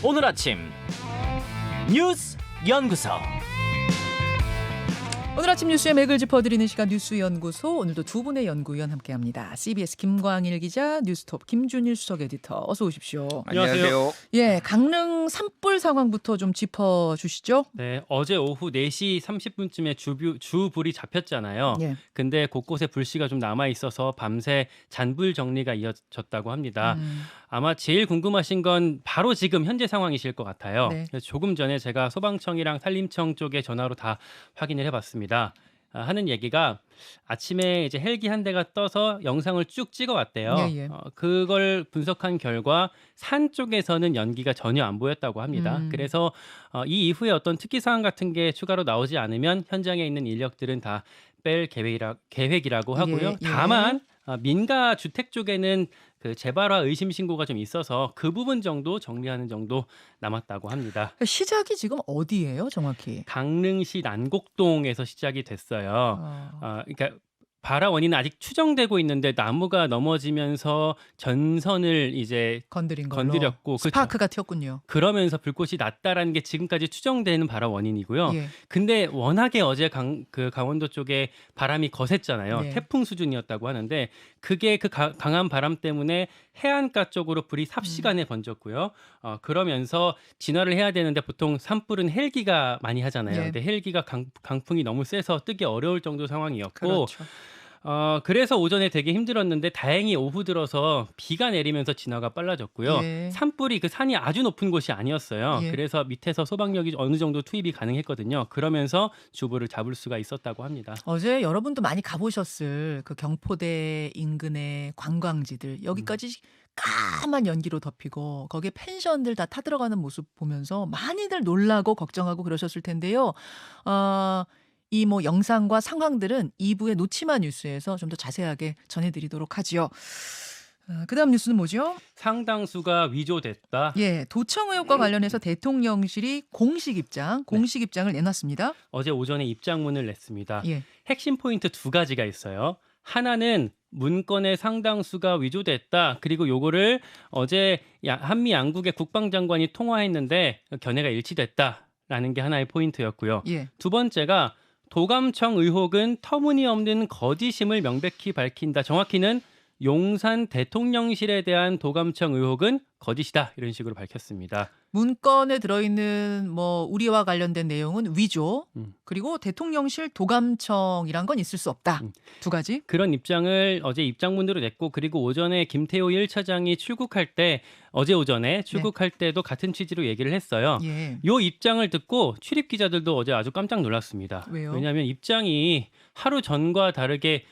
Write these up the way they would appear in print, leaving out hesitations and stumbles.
오늘 아침 뉴스 연구소. 오늘 아침 뉴스의 맥을 짚어드리는 시간 뉴스연구소. 오늘도 두 분의 연구위원 함께합니다. CBS 김광일 기자, 뉴스톱 김준일 수석 에디터. 어서 오십시오. 안녕하세요. 예, 강릉 산불 상황부터 좀 짚어주시죠. 네, 어제 오후 4시 30분쯤에 주불이 잡혔잖아요. 예. 근데 곳곳에 불씨가 좀 남아 있어서 밤새 잔불 정리가 이어졌다고 합니다. 아마 제일 궁금하신 건 바로 지금 현재 상황이실 것 같아요. 네. 그래서 조금 전에 제가 소방청이랑 산림청 쪽에 전화로 다 확인을 해봤습니다. 하는 얘기가 아침에 이제 헬기 한 대가 떠서 영상을 쭉 찍어왔대요. 예, 예. 그걸 분석한 결과 산 쪽에서는 연기가 전혀 안 보였다고 합니다. 그래서 이 이후에 어떤 특기 사항 같은 게 추가로 나오지 않으면 현장에 있는 인력들은 다 뺄 계획이라고 하고요. 예, 예. 다만 민가 주택 쪽에는 그 재발화 의심 신고가 좀 있어서 그 부분 정도 정리하는 정도 남았다고 합니다. 시작이 지금 어디예요, 정확히? 강릉시 난곡동에서 시작이 됐어요. 어, 그러니까 발화 원인은 아직 추정되고 있는데 나무가 넘어지면서 전선을 이제 건드린 걸로. 건드렸고 그렇죠. 스파크가 튀었군요. 그러면서 불꽃이 났다라는 게 지금까지 추정되는 발화 원인이고요. 예. 근데 워낙에 어제 강원도 쪽에 바람이 거셌잖아요. 네. 태풍 수준이었다고 하는데 그게 그 강한 바람 때문에 해안가 쪽으로 불이 삽시간에 번졌고요. 그러면서 진화를 해야 되는데 보통 산불은 헬기가 많이 하잖아요. 네. 근데 헬기가 강풍이 너무 세서 뜨기 어려울 정도 상황이었고 그렇죠. 그래서 오전에 되게 힘들었는데 다행히 오후 들어서 비가 내리면서 진화가 빨라졌고요. 예. 산불이 그 산이 아주 높은 곳이 아니었어요. 예. 그래서 밑에서 소방력이 어느 정도 투입이 가능했거든요. 그러면서 주부를 잡을 수가 있었다고 합니다. 어제 여러분도 많이 가보셨을 그 경포대 인근의 관광지들, 여기까지 까만 연기로 덮이고 거기에 펜션들 다 타들어가는 모습 보면서 많이들 놀라고 걱정하고 그러셨을 텐데요. 이 뭐 영상과 상황들은 2부의 놓치마 뉴스에서 좀 더 자세하게 전해드리도록 하지요. 그다음 뉴스는 뭐죠? 상당수가 위조됐다. 예, 도청 의혹과 관련해서 대통령실이 공식 입장을 내놨습니다. 어제 오전에 입장문을 냈습니다. 예, 핵심 포인트 두 가지가 있어요. 하나는 문건의 상당수가 위조됐다. 그리고 요거를 어제 한미 양국의 국방장관이 통화했는데 견해가 일치됐다라는 게 하나의 포인트였고요. 예. 두 번째가 도감청 의혹은 터무니없는 거짓임을 명백히 밝힌다. 정확히는 용산 대통령실에 대한 도감청 의혹은 거짓이다. 이런 식으로 밝혔습니다. 문건에 들어있는 뭐 우리와 관련된 내용은 위조, 그리고 대통령실 도감청이란 건 있을 수 없다. 두 가지. 그런 입장을 어제 입장문으로 냈고 그리고 오전에 김태호 1차장이 출국할 때 어제 오전에 출국할 때도 같은 취지로 얘기를 했어요. 예. 요 입장을 듣고 출입 기자들도 어제 아주 깜짝 놀랐습니다. 왜요? 왜냐하면 입장이 하루 전과 다르게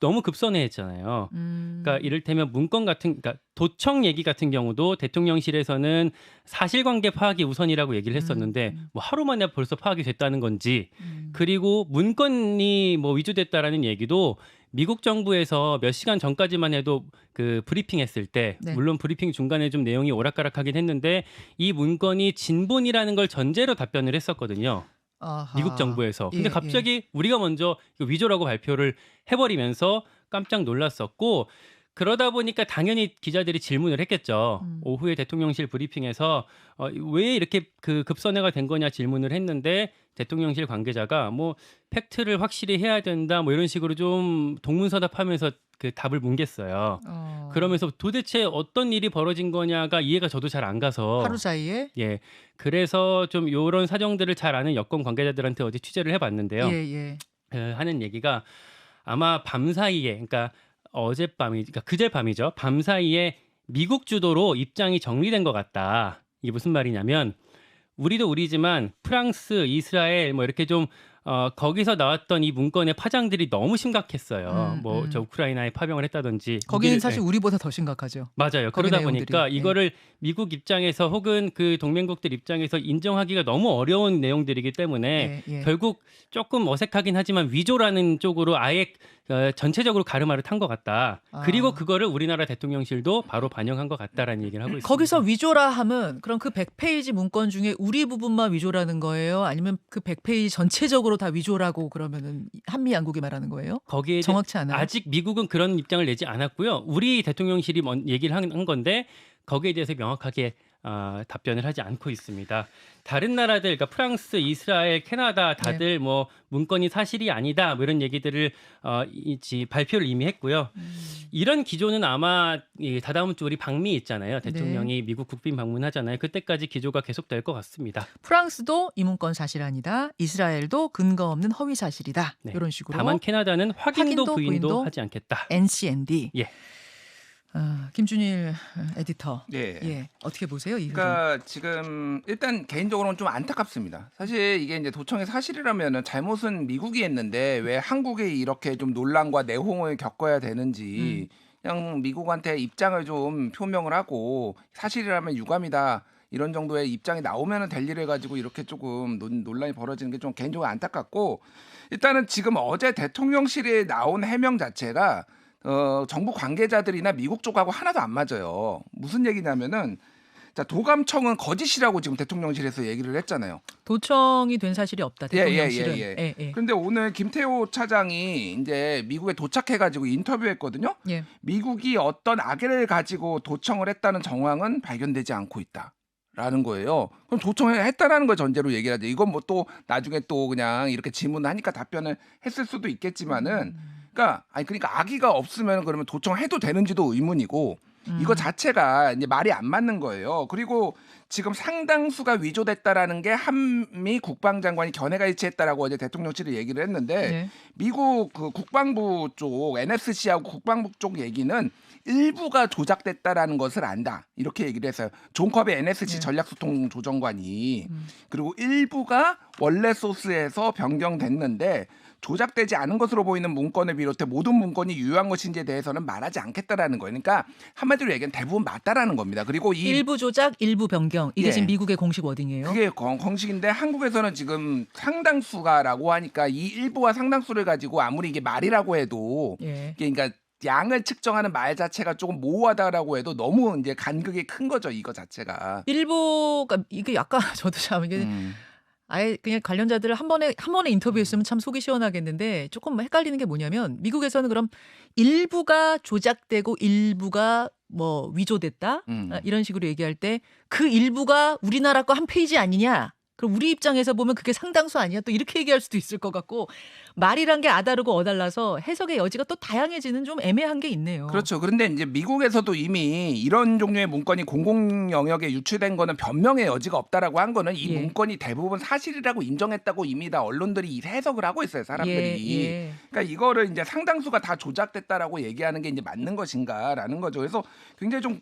너무 급선회했잖아요. 그러니까 이를테면 문건 같은, 그러니까 도청 얘기 같은 경우도 대통령실에서는 사실관계 파악이 우선이라고 얘기를 했었는데 뭐 하루 만에 벌써 파악이 됐다는 건지, 그리고 문건이 뭐 위조됐다라는 얘기도 미국 정부에서 몇 시간 전까지만 해도 그 브리핑했을 때, 네. 물론 브리핑 중간에 좀 내용이 오락가락하긴 했는데 이 문건이 진본이라는 걸 전제로 답변을 했었거든요. 아하. 미국 정부에서. 근데 예, 갑자기 우리가 먼저 이거 위조라고 발표를 해버리면서 깜짝 놀랐었고, 그러다 보니까 당연히 기자들이 질문을 했겠죠. 오후에 대통령실 브리핑에서 왜 이렇게 그 급선회가 된 거냐 질문을 했는데 대통령실 관계자가 뭐 팩트를 확실히 해야 된다 뭐 이런 식으로 좀 동문서답하면서 그 답을 뭉갰어요. 그러면서 도대체 어떤 일이 벌어진 거냐가 이해가 저도 잘 안 가서 하루 사이에. 예, 그래서 좀 이런 사정들을 잘 아는 여권 관계자들한테 어제 취재를 해봤는데요. 예. 하는 얘기가 아마 밤 사이에, 그러니까 그러니까 그제 밤이죠. 밤 사이에 미국 주도로 입장이 정리된 것 같다. 이게 무슨 말이냐면 우리도 우리지만 프랑스, 이스라엘 뭐 이렇게 좀 거기서 나왔던 이 문건의 파장들이 너무 심각했어요. 뭐 저 우크라이나에 파병을 했다든지. 거기는 무기를- 사실 예. 우리보다 더 심각하죠. 맞아요. 거기 그러다 내용들이. 보니까 예. 이거를 미국 입장에서 혹은 그 동맹국들 입장에서 인정하기가 너무 어려운 내용들이기 때문에 예. 결국 조금 어색하긴 하지만 위조라는 쪽으로 아예 전체적으로 가르마를 탄 것 같다. 아. 그리고 그거를 우리나라 대통령실도 바로 반영한 것 같다라는 얘기를 하고 있습니다. 거기서 위조라 하면 그럼 그 100페이지 문건 중에 우리 부분만 위조라는 거예요? 아니면 그 100페이지 전체적으로 다 위조라고 그러면은 한미 양국이 말하는 거예요? 거기에 이제 정확치 않아요? 아직 미국은 그런 입장을 내지 않았고요. 우리 대통령실이 얘기를 한 건데 거기에 대해서 명확하게 답변을 하지 않고 있습니다. 다른 나라들, 그러니까 프랑스, 이스라엘, 캐나다 다들 뭐 문건이 사실이 아니다, 뭐 이런 얘기들을 발표를 이미 했고요. 이런 기조는 아마 다다음 주 우리 방미 있잖아요. 대통령이 미국 국빈 방문하잖아요. 그때까지 기조가 계속될 것 같습니다. 프랑스도 이 문건 사실 아니다. 이스라엘도 근거 없는 허위 사실이다. 네. 이런 식으로. 다만 캐나다는 확인도 부인도 하지 않겠다. NCND. 예. 김준일 에디터. 예. 예. 어떻게 보세요? 이 흐름? 그러니까 지금 일단 개인적으로는 좀 안타깝습니다. 사실 이게 이제 도청의 사실이라면은 잘못은 미국이 했는데 왜 한국이 이렇게 좀 논란과 내홍을 겪어야 되는지 그냥 미국한테 입장을 좀 표명을 하고 사실이라면 유감이다. 이런 정도의 입장이 나오면은 될 일을 가지고 이렇게 조금 논란이 벌어지는 게 좀 개인적으로 안타깝고, 일단은 지금 어제 대통령실에 나온 해명 자체가 정부 관계자들이나 미국 쪽하고 하나도 안 맞아요. 무슨 얘기냐면은, 자, 도감청은 거짓이라고 지금 대통령실에서 얘기를 했잖아요. 도청이 된 사실이 없다. 대통령실은. 예. 그런데 오늘 김태호 차장이 이제 미국에 도착해가지고 인터뷰했거든요. 예. 미국이 어떤 악의를 가지고 도청을 했다는 정황은 발견되지 않고 있다. 라는 거예요. 그럼 도청을 했다라는 걸 전제로 얘기를 하죠. 이건 뭐 또 나중에 또 그냥 이렇게 질문하니까 답변을 했을 수도 있겠지만은, 그러니까 악의가 없으면 그러면 도청해도 되는지도 의문이고, 이거 자체가 이제 말이 안 맞는 거예요. 그리고 지금 상당수가 위조됐다라는 게 한미 국방장관이 견해가 일치했다라고 어제 대통령실이 얘기를 했는데, 미국 그 국방부 쪽 NSC하고 국방부 쪽 얘기는 일부가 조작됐다라는 것을 안다, 이렇게 얘기를 했어요. 존 커비 NSC 전략소통조정관이. 그리고 일부가 원래 소스에서 변경됐는데 조작되지 않은 것으로 보이는 문건을 비롯해 모든 문건이 유효한 것인지에 대해서는 말하지 않겠다라는 거예요. 그러니까 한마디로 얘기하면 대부분 맞다라는 겁니다. 그리고 이 일부 조작, 일부 변경. 이게 지금 미국의 공식 워딩이에요. 그게 공식인데 한국에서는 지금 상당수가라고 하니까 이 일부와 상당수를 가지고 아무리 이게 말이라고 해도 그러니까 양을 측정하는 말 자체가 조금 모호하다라고 해도 너무 이제 간극이 큰 거죠, 이거 자체가. 일부가 이게 약간 저도 참 이게 아예 그냥 관련자들을 한 번에 인터뷰했으면 참 속이 시원하겠는데, 조금 헷갈리는 게 뭐냐면, 미국에서는 그럼 일부가 조작되고 일부가 뭐 위조됐다 이런 식으로 얘기할 때 그 일부가 우리나라 거 한 페이지 아니냐? 그럼 우리 입장에서 보면 그게 상당수 아니야? 또 이렇게 얘기할 수도 있을 것 같고, 말이란 게 아다르고 어달라서 해석의 여지가 또 다양해지는 좀 애매한 게 있네요. 그렇죠. 그런데 이제 미국에서도 이미 이런 종류의 문건이 공공 영역에 유출된 거는 변명의 여지가 없다라고 한 거는 이 문건이 대부분 사실이라고 인정했다고 이미 다 언론들이 해석을 하고 있어요, 사람들이. 그러니까 이거를 이제 상당수가 다 조작됐다라고 얘기하는 게 이제 맞는 것인가라는 거죠. 그래서 굉장히 좀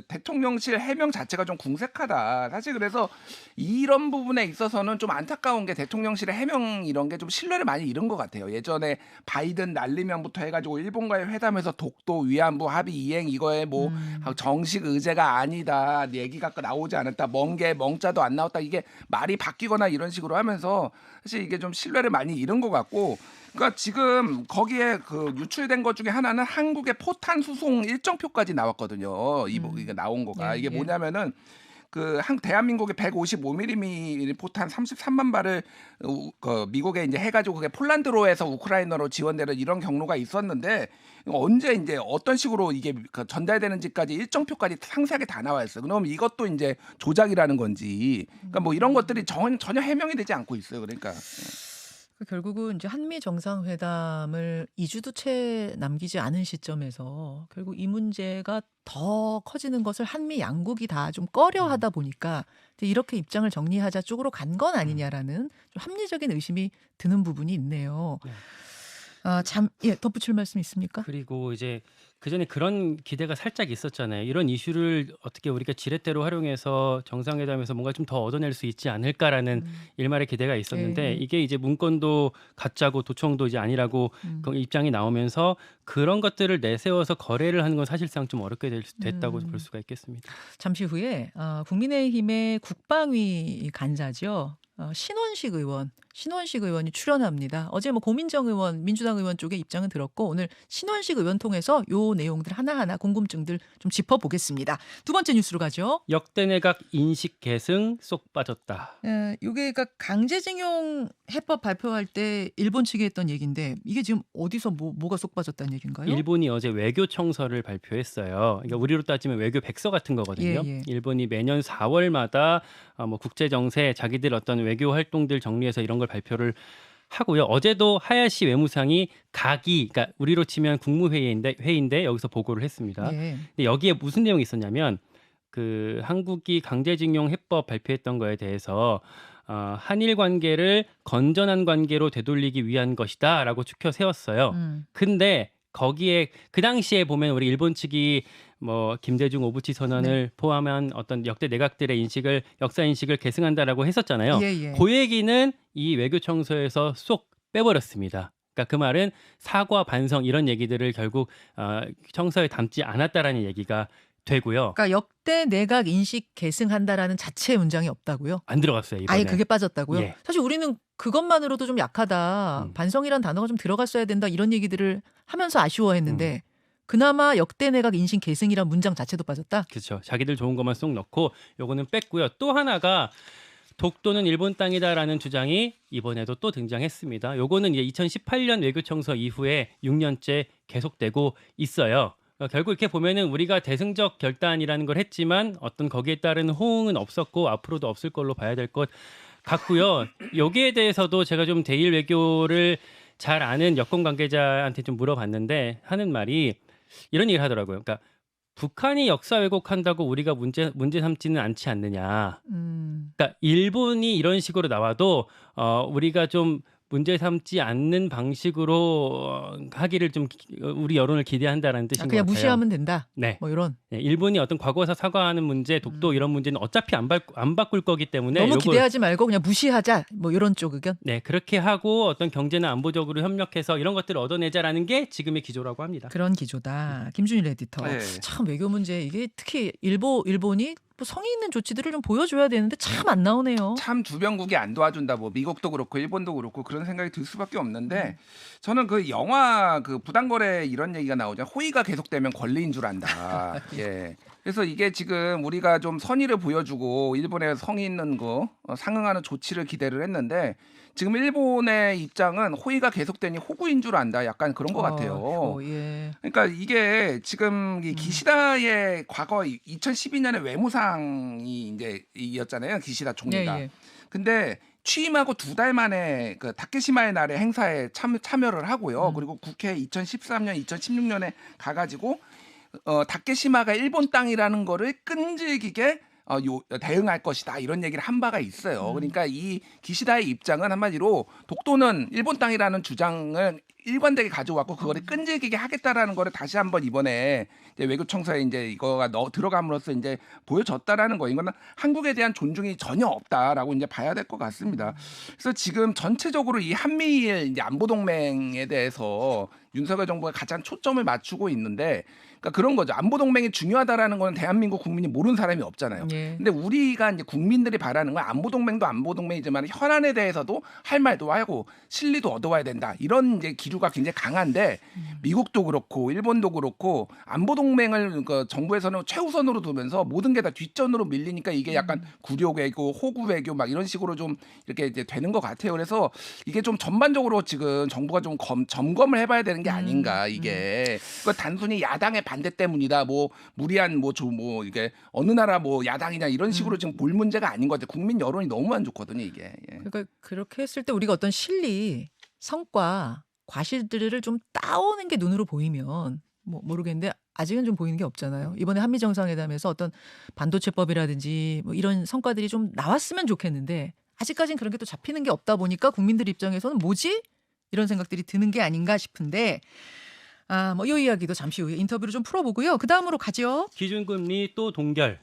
대통령실 해명 자체가 좀 궁색하다. 사실 그래서 이런 부분에 있어서는 좀 안타까운 게 대통령실의 해명 이런 게 좀 신뢰를 많이 잃은 것 같아요. 예전에 바이든 날리면부터 해가지고 일본과의 회담에서 독도 위안부 합의 이행 이거에 뭐 정식 의제가 아니다, 얘기가 나오지 않았다, 멍자도 안 나왔다, 이게 말이 바뀌거나 이런 식으로 하면서 사실 이게 좀 신뢰를 많이 잃은 것 같고, 그러니까 지금 거기에 그 유출된 것 중에 하나는 한국의 포탄 수송 일정표까지 나왔거든요. 이게 나온 거가 이게 뭐냐면은 그 대한민국의 155mm 포탄 33만 발을 미국에 이제 해가지고 그게 폴란드로에서 우크라이나로 지원되는 이런 경로가 있었는데, 언제 이제 어떤 식으로 이게 전달되는지까지 일정표까지 상세하게 다 나와 있어요. 그럼 이것도 이제 조작이라는 건지, 그러니까 뭐 이런 것들이 전혀 해명이 되지 않고 있어요. 그러니까. 결국은 이제 한미 정상회담을 2주도 채 남기지 않은 시점에서 결국 이 문제가 더 커지는 것을 한미 양국이 다 좀 꺼려하다 보니까 이렇게 입장을 정리하자 쪽으로 간 건 아니냐라는 좀 합리적인 의심이 드는 부분이 있네요. 덧붙일 말씀 있습니까? 그리고 이제 그전에 그런 기대가 살짝 있었잖아요. 이런 이슈를 어떻게 우리가 지렛대로 활용해서 정상회담에서 뭔가 좀 더 얻어낼 수 있지 않을까라는 일말의 기대가 있었는데, 이게 이제 문건도 가짜고 도청도 이제 아니라고 그 입장이 나오면서 그런 것들을 내세워서 거래를 하는 건 사실상 좀 어렵게 됐다고 볼 수가 있겠습니다. 잠시 후에 국민의힘의 국방위 간사죠. 신원식 의원. 신원식 의원이 출연합니다. 어제 뭐 고민정 의원, 민주당 의원 쪽의 입장은 들었고 오늘 신원식 의원 통해서 요 내용들 하나하나 궁금증들 좀 짚어보겠습니다. 두 번째 뉴스로 가죠. 역대 내각 인식 계승 쏙 빠졌다. 이게 그러니까 강제징용 해법 발표할 때 일본 측이 했던 얘기인데 이게 지금 어디서 뭐가 쏙 빠졌다는 얘기인가요? 일본이 어제 외교 청서를 발표했어요. 그러니까 우리로 따지면 외교 백서 같은 거거든요. 예. 일본이 매년 4월마다 뭐 국제 정세, 자기들 어떤 외교 활동들 정리해서 이런 걸 발표를 하고요. 어제도 하야시 외무상이 그러니까 우리로 치면 국무회의인데 여기서 보고를 했습니다. 예. 근데 여기에 무슨 내용이 있었냐면 그 한국이 강제징용 해법 발표했던 거에 대해서 한일 관계를 건전한 관계로 되돌리기 위한 것이다라고 추켜 세웠어요. 근데 거기에 그 당시에 보면 우리 일본 측이 뭐 김대중 오부치 선언을 포함한 어떤 역대 내각들의 역사 인식을 계승한다라고 했었잖아요. 예. 그 얘기는 이 외교 청서에서 쏙 빼버렸습니다. 그러니까 그 말은 사과 반성 이런 얘기들을 결국 청서에 담지 않았다라는 얘기가 되고요. 그러니까 역대 내각 인식 계승한다라는 자체의 문장이 없다고요? 안 들어갔어요 이번에. 아예 그게 빠졌다고요? 예. 사실 우리는 그것만으로도 좀 약하다. 반성이란 단어가 좀 들어갔어야 된다. 이런 얘기들을 하면서 아쉬워했는데 그나마 역대 내각 인식 계승이란 문장 자체도 빠졌다? 그렇죠. 자기들 좋은 것만 쏙 넣고 요거는 뺐고요. 또 하나가 독도는 일본 땅이다라는 주장이 이번에도 또 등장했습니다. 요거는 이제 2018년 외교청서 이후에 6년째 계속되고 있어요. 결국 이렇게 보면은 우리가 대승적 결단이라는 걸 했지만 어떤 거기에 따른 호응은 없었고 앞으로도 없을 걸로 봐야 될 것 같고요. 여기에 대해서도 제가 좀 대일 외교를 잘 아는 여권 관계자한테 좀 물어봤는데 하는 말이 이런 얘기를 하더라고요. 그러니까 북한이 역사 왜곡한다고 우리가 문제 삼지는 않지 않느냐. 그러니까 일본이 이런 식으로 나와도 우리가 좀 문제 삼지 않는 방식으로 하기를 좀 우리 여론을 기대한다라는 뜻인 것 같아요. 그냥 무시하면 된다. 네. 뭐 이런. 네, 일본이 어떤 과거사 사과하는 문제, 독도 이런 문제는 어차피 안 바꿀 거기 때문에 너무 요걸, 기대하지 말고 그냥 무시하자. 뭐 이런 쪽 의견. 네, 그렇게 하고 어떤 경제나 안보적으로 협력해서 이런 것들을 얻어내자라는 게 지금의 기조라고 합니다. 그런 기조다. 김준일 에디터. 네. 참 외교 문제 이게 특히 일본이 뭐 성의 있는 조치들을 좀 보여줘야 되는데 참 안 나오네요. 참 주변국이 안 도와준다. 뭐 미국도 그렇고 일본도 그렇고 그런 생각이 들 수밖에 없는데 저는 그 영화 그 부당거래 이런 얘기가 나오죠. 호의가 계속되면 권리인 줄 안다. 예. 그래서 이게 지금 우리가 좀 선의를 보여주고 일본에 성의 있는 거 상응하는 조치를 기대를 했는데 지금 일본의 입장은 호의가 계속되니 호구인 줄 안다. 약간 그런 것 같아요. 예. 그러니까 이게 지금 이 기시다의 과거 2012년에 외무상이 이제 이었잖아요. 기시다 총리가. 예. 근데 취임하고 2달 만에 그 다케시마의 날에 행사에 참여를 하고요. 그리고 국회 2013년, 2016년에 가가지고 다케시마가 일본 땅이라는 거를 끈질기게 대응할 것이다 이런 얘기를 한 바가 있어요. 그러니까 이 기시다의 입장은 한마디로 독도는 일본 땅이라는 주장을 일관되게 가져왔고 그거를 끈질기게 하겠다라는 거를 다시 한번 이번에 이제 외교청서에 이제 이거가 들어감으로써 이제 보여졌다라는 거. 이거는 한국에 대한 존중이 전혀 없다라고 이제 봐야 될 것 같습니다. 그래서 지금 전체적으로 이 한미일 이제 안보 동맹에 대해서 윤석열 정부가 가장 초점을 맞추고 있는데, 그러니까 그런 거죠. 안보 동맹이 중요하다라는 건 대한민국 국민이 모르는 사람이 없잖아요. 예. 근데 우리가 이제 국민들이 바라는 건 안보 동맹도 안보 동맹이지만 현안에 대해서도 할 말도 하고 실리도 얻어와야 된다. 이런 이제 기류가 굉장히 강한데 미국도 그렇고 일본도 그렇고 안보 동맹을 그 정부에서는 최우선으로 두면서 모든 게 다 뒷전으로 밀리니까 이게 약간 구려 외교, 호구 외교 막 이런 식으로 좀 이렇게 이제 되는 것 같아요. 그래서 이게 좀 전반적으로 지금 정부가 좀 점검을 해봐야 되는 게 아닌가 이게. 그 단순히 야당의 반대 때문이다. 뭐 무리한 뭐 이게 어느 나라 뭐 야당이냐 이런 식으로 지금 볼 문제가 아닌 것 같아요. 국민 여론이 너무 안 좋거든요, 이게. 예. 그러니까 그렇게 했을 때 우리가 어떤 실리, 성과, 과실들을 좀 따오는 게 눈으로 보이면 뭐 모르겠는데 아직은 좀 보이는 게 없잖아요. 이번에 한미 정상회담에서 어떤 반도체법이라든지 뭐 이런 성과들이 좀 나왔으면 좋겠는데 아직까지는 그런 게 또 잡히는 게 없다 보니까 국민들 입장에서는 뭐지? 이런 생각들이 드는 게 아닌가 싶은데 뭐 이 이야기도 잠시 후에 인터뷰를 좀 풀어보고요. 그 다음으로 가죠. 기준금리 또 동결.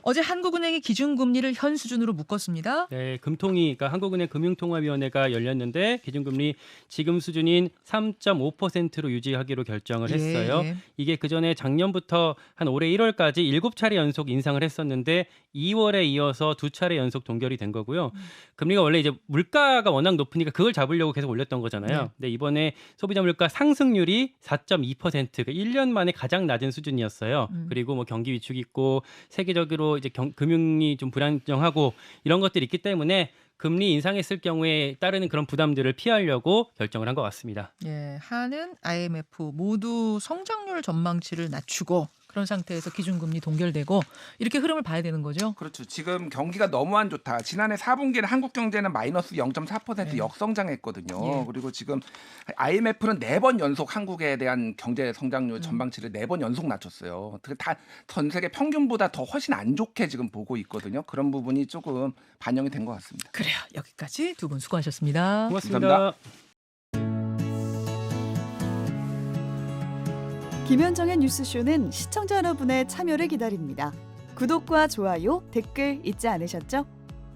어제 한국은행이 기준금리를 현 수준으로 묶었습니다. 네, 금통위, 그러니까 한국은행 금융통화위원회가 열렸는데 기준금리 지금 수준인 3.5%로 유지하기로 결정을 했어요. 예. 이게 그 전에 작년부터 한 올해 1월까지 7차례 연속 인상을 했었는데 2월에 이어서 2차례 연속 동결이 된 거고요. 금리가 원래 이제 물가가 워낙 높으니까 그걸 잡으려고 계속 올렸던 거잖아요. 네. 근데 이번에 소비자 물가 상승률이 4.2%, 그러니까 1년 만에 가장 낮은 수준이었어요. 그리고 뭐 경기 위축이 있고 세계적으로 이제 금융이 좀 불안정하고 이런 것들이 있기 때문에 금리 인상했을 경우에 따르는 그런 부담들을 피하려고 결정을 한 것 같습니다. 예, 한은 IMF 모두 성장률 전망치를 낮추고 그런 상태에서 기준금리 동결되고 이렇게 흐름을 봐야 되는 거죠. 그렇죠. 지금 경기가 너무 안 좋다. 지난해 4분기에는 한국 경제는 마이너스 0.4% 네. 역성장했거든요. 예. 그리고 지금 IMF는 4번 연속 한국에 대한 경제 성장률 전망치를 4번 연속 낮췄어요. 다 전 세계 평균보다 더 훨씬 안 좋게 지금 보고 있거든요. 그런 부분이 조금 반영이 된 것 같습니다. 그래요. 여기까지 두 분 수고하셨습니다. 고맙습니다. 감사합니다. 김현정의 뉴스쇼는 시청자 여러분의 참여를 기다립니다. 구독과 좋아요, 댓글 잊지 않으셨죠?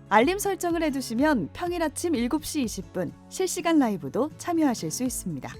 알림 설정을 해두시면 평일 아침 7시 20분 실시간 라이브도 참여하실 수 있습니다.